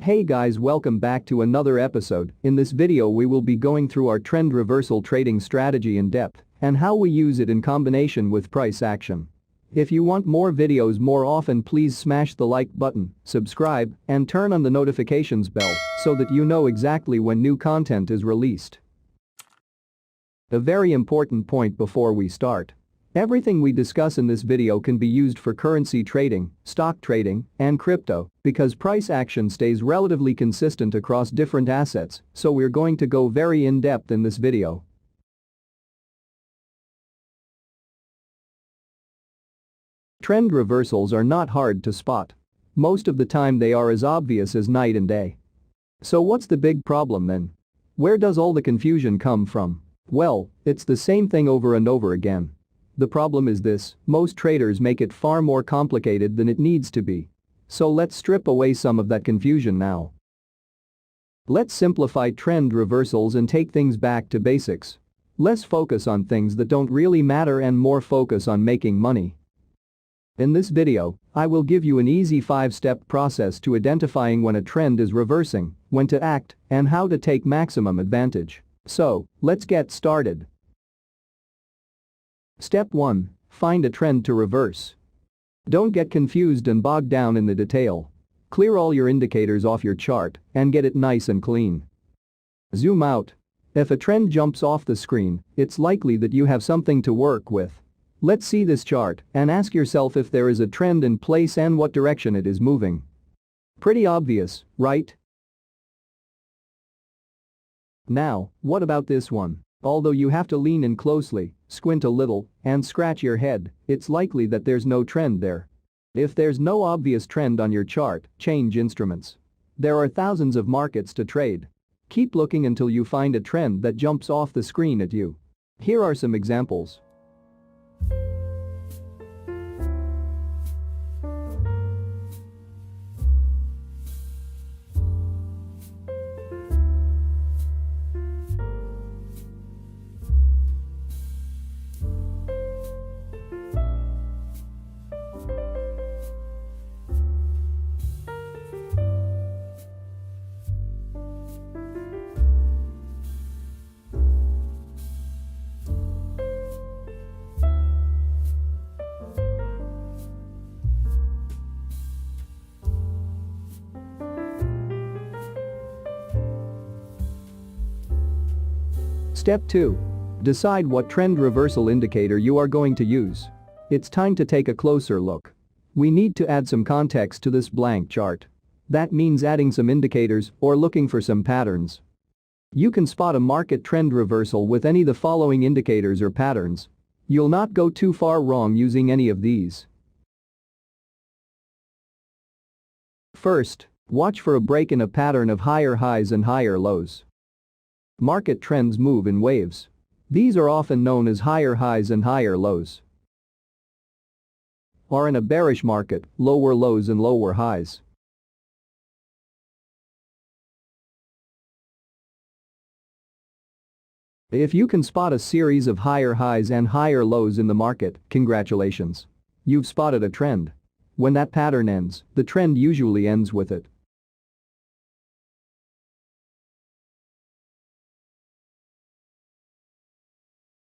Hey guys, welcome back to another episode. In this video we will be going through our trend reversal trading strategy in depth and how we use it in combination with price action. If you want more videos more often, please smash the like button, subscribe, and turn on the notifications bell so that you know exactly when new content is released. A very important point before we start. Everything we discuss in this video can be used for currency trading, stock trading, and crypto because price action stays relatively consistent across different assets, so we're going to go very in-depth in this video. Trend reversals are not hard to spot. Most of the time they are as obvious as night and day. So what's the big problem then? Where does all the confusion come from? Well, it's the same thing over and over again. The problem is this: most traders make it far more complicated than it needs to be. So let's strip away some of that confusion now. Let's simplify trend reversals and take things back to basics. Less focus on things that don't really matter and more focus on making money. In this video, I will give you an easy 5-step process to identifying when a trend is reversing, when to act, and how to take maximum advantage. So, let's get started. Step 1. Find a trend to reverse. Don't get confused and bogged down in the detail. Clear all your indicators off your chart and get it nice and clean. Zoom out. If a trend jumps off the screen, it's likely that you have something to work with. Let's see this chart and ask yourself if there is a trend in place and what direction it is moving. Pretty obvious, right? Now, what about this one? Although you have to lean in closely, squint a little, and scratch your head, it's likely that there's no trend there. If there's no obvious trend on your chart, change instruments. There are thousands of markets to trade. Keep looking until you find a trend that jumps off the screen at you. Here are some examples. Step 2. Decide what trend reversal indicator you are going to use. It's time to take a closer look. We need to add some context to this blank chart. That means adding some indicators or looking for some patterns. You can spot a market trend reversal with any of the following indicators or patterns. You'll not go too far wrong using any of these. First, watch for a break in a pattern of higher highs and higher lows. Market trends move in waves. These are often known as higher highs and higher lows. Or in a bearish market, lower lows and lower highs. If you can spot a series of higher highs and higher lows in the market, congratulations. You've spotted a trend. When that pattern ends, the trend usually ends with it.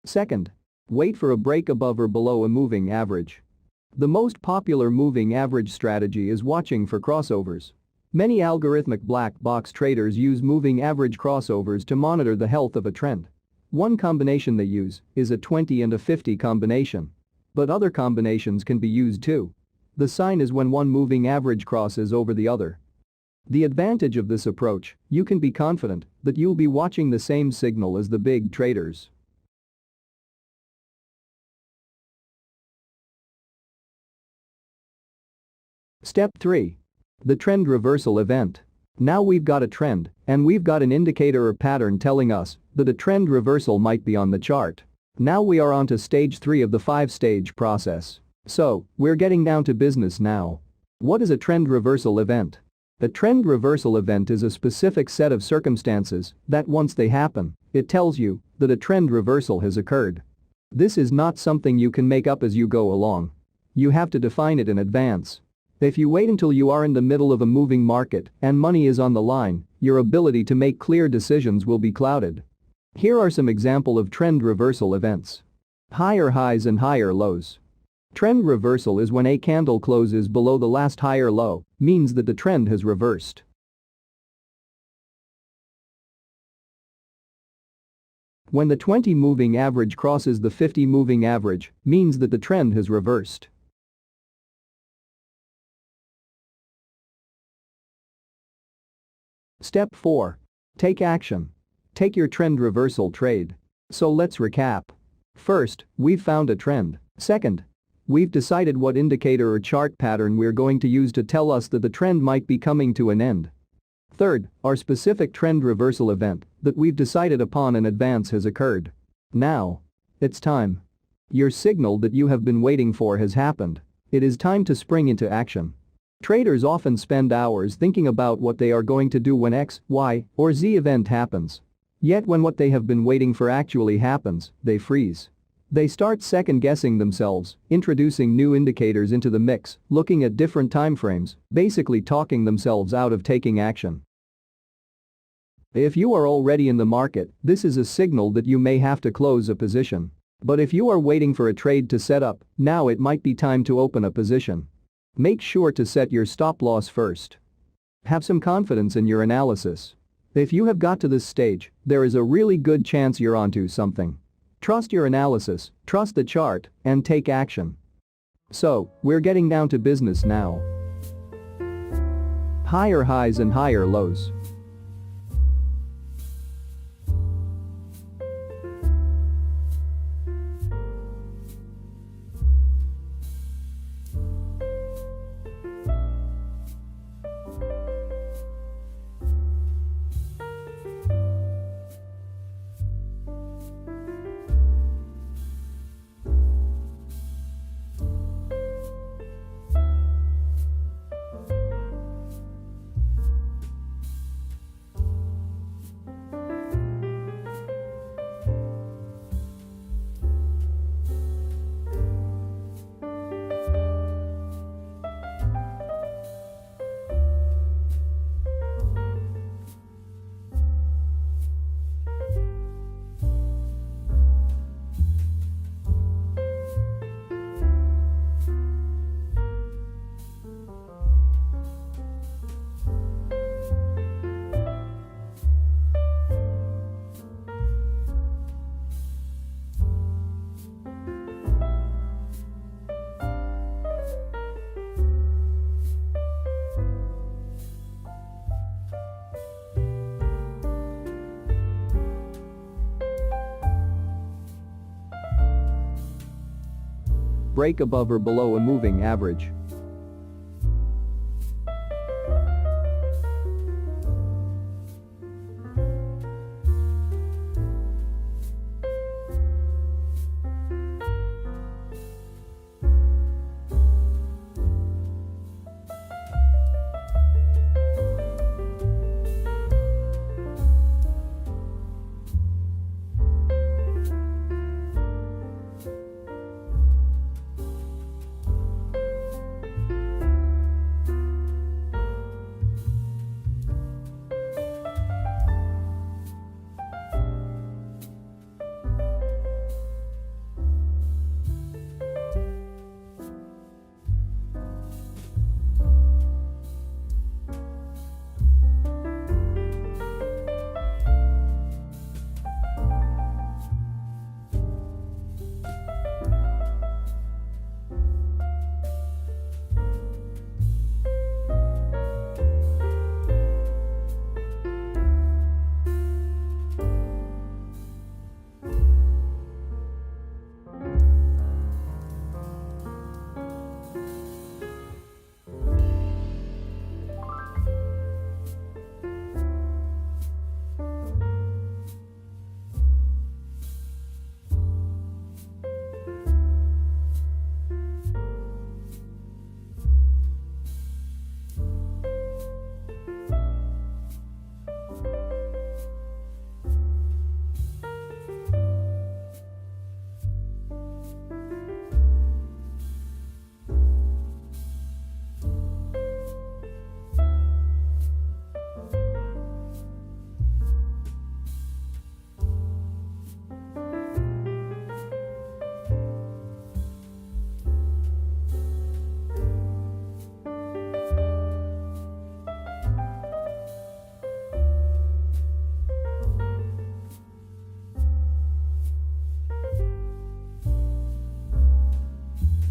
Second, wait for a break above or below a moving average. The most popular moving average strategy is watching for crossovers. Many algorithmic black box traders use moving average crossovers to monitor the health of a trend. One combination they use is a 20 and a 50 combination. But other combinations can be used too. The sign is when one moving average crosses over the other. The advantage of this approach, you can be confident that you'll be watching the same signal as the big traders. Step 3. The trend reversal event. Now we've got a trend, and we've got an indicator or pattern telling us that a trend reversal might be on the chart. Now we are on to stage 3 of the 5-stage process. So, we're getting down to business now. What is a trend reversal event? A trend reversal event is a specific set of circumstances that once they happen, it tells you that a trend reversal has occurred. This is not something you can make up as you go along. You have to define it in advance. If you wait until you are in the middle of a moving market and money is on the line, your ability to make clear decisions will be clouded. Here are some examples of trend reversal events. Higher highs and higher lows. Trend reversal is when a candle closes below the last higher low, means that the trend has reversed. When the 20 moving average crosses the 50 moving average, means that the trend has reversed. Step 4. Take action. Take your trend reversal trade. So let's recap. First, we've found a trend. Second, we've decided what indicator or chart pattern we're going to use to tell us that the trend might be coming to an end. Third, our specific trend reversal event that we've decided upon in advance has occurred. Now, it's time. Your signal that you have been waiting for has happened. It is time to spring into action. Traders often spend hours thinking about what they are going to do when X, Y, or Z event happens. Yet when what they have been waiting for actually happens, they freeze. They start second-guessing themselves, introducing new indicators into the mix, looking at different timeframes, basically talking themselves out of taking action. If you are already in the market, this is a signal that you may have to close a position. But if you are waiting for a trade to set up, now it might be time to open a position. Make sure to set your stop loss first. Have some confidence in your analysis. If you have got to this stage, there is a really good chance you're onto something. Trust your analysis, trust the chart, and take action. So, we're getting down to business now. Higher highs and higher lows. Break above or below a moving average.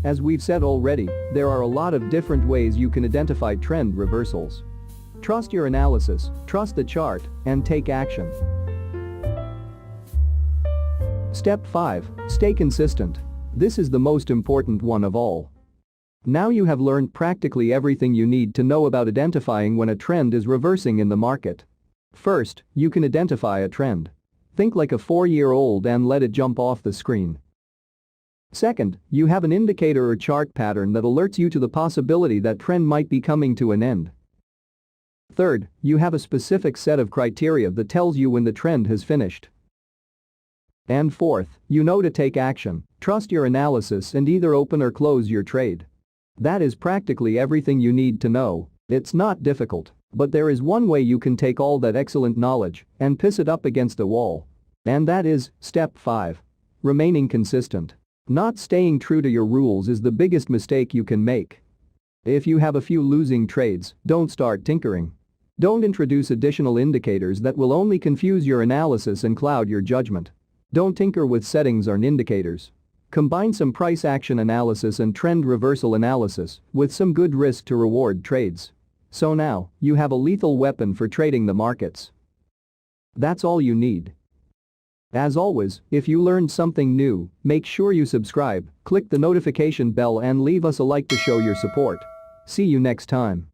As we've said already, there are a lot of different ways you can identify trend reversals. Trust your analysis, trust the chart, and take action. Step 5. Stay consistent. This is the most important one of all. Now you have learned practically everything you need to know about identifying when a trend is reversing in the market. First, you can identify a trend. Think like a 4-year-old and let it jump off the screen. Second, you have an indicator or chart pattern that alerts you to the possibility that trend might be coming to an end. Third, you have a specific set of criteria that tells you when the trend has finished. And fourth, you know to take action, trust your analysis and either open or close your trade. That is practically everything you need to know. It's not difficult, but there is one way you can take all that excellent knowledge and piss it up against a wall. And that is step 5. Remaining consistent. Not staying true to your rules is the biggest mistake you can make. If you have a few losing trades, don't start tinkering. Don't introduce additional indicators that will only confuse your analysis and cloud your judgment. Don't tinker with settings or indicators. Combine some price action analysis and trend reversal analysis with some good risk to reward trades. So now, you have a lethal weapon for trading the markets. That's all you need. As always, if you learned something new, make sure you subscribe, click the notification bell and leave us a like to show your support. See you next time.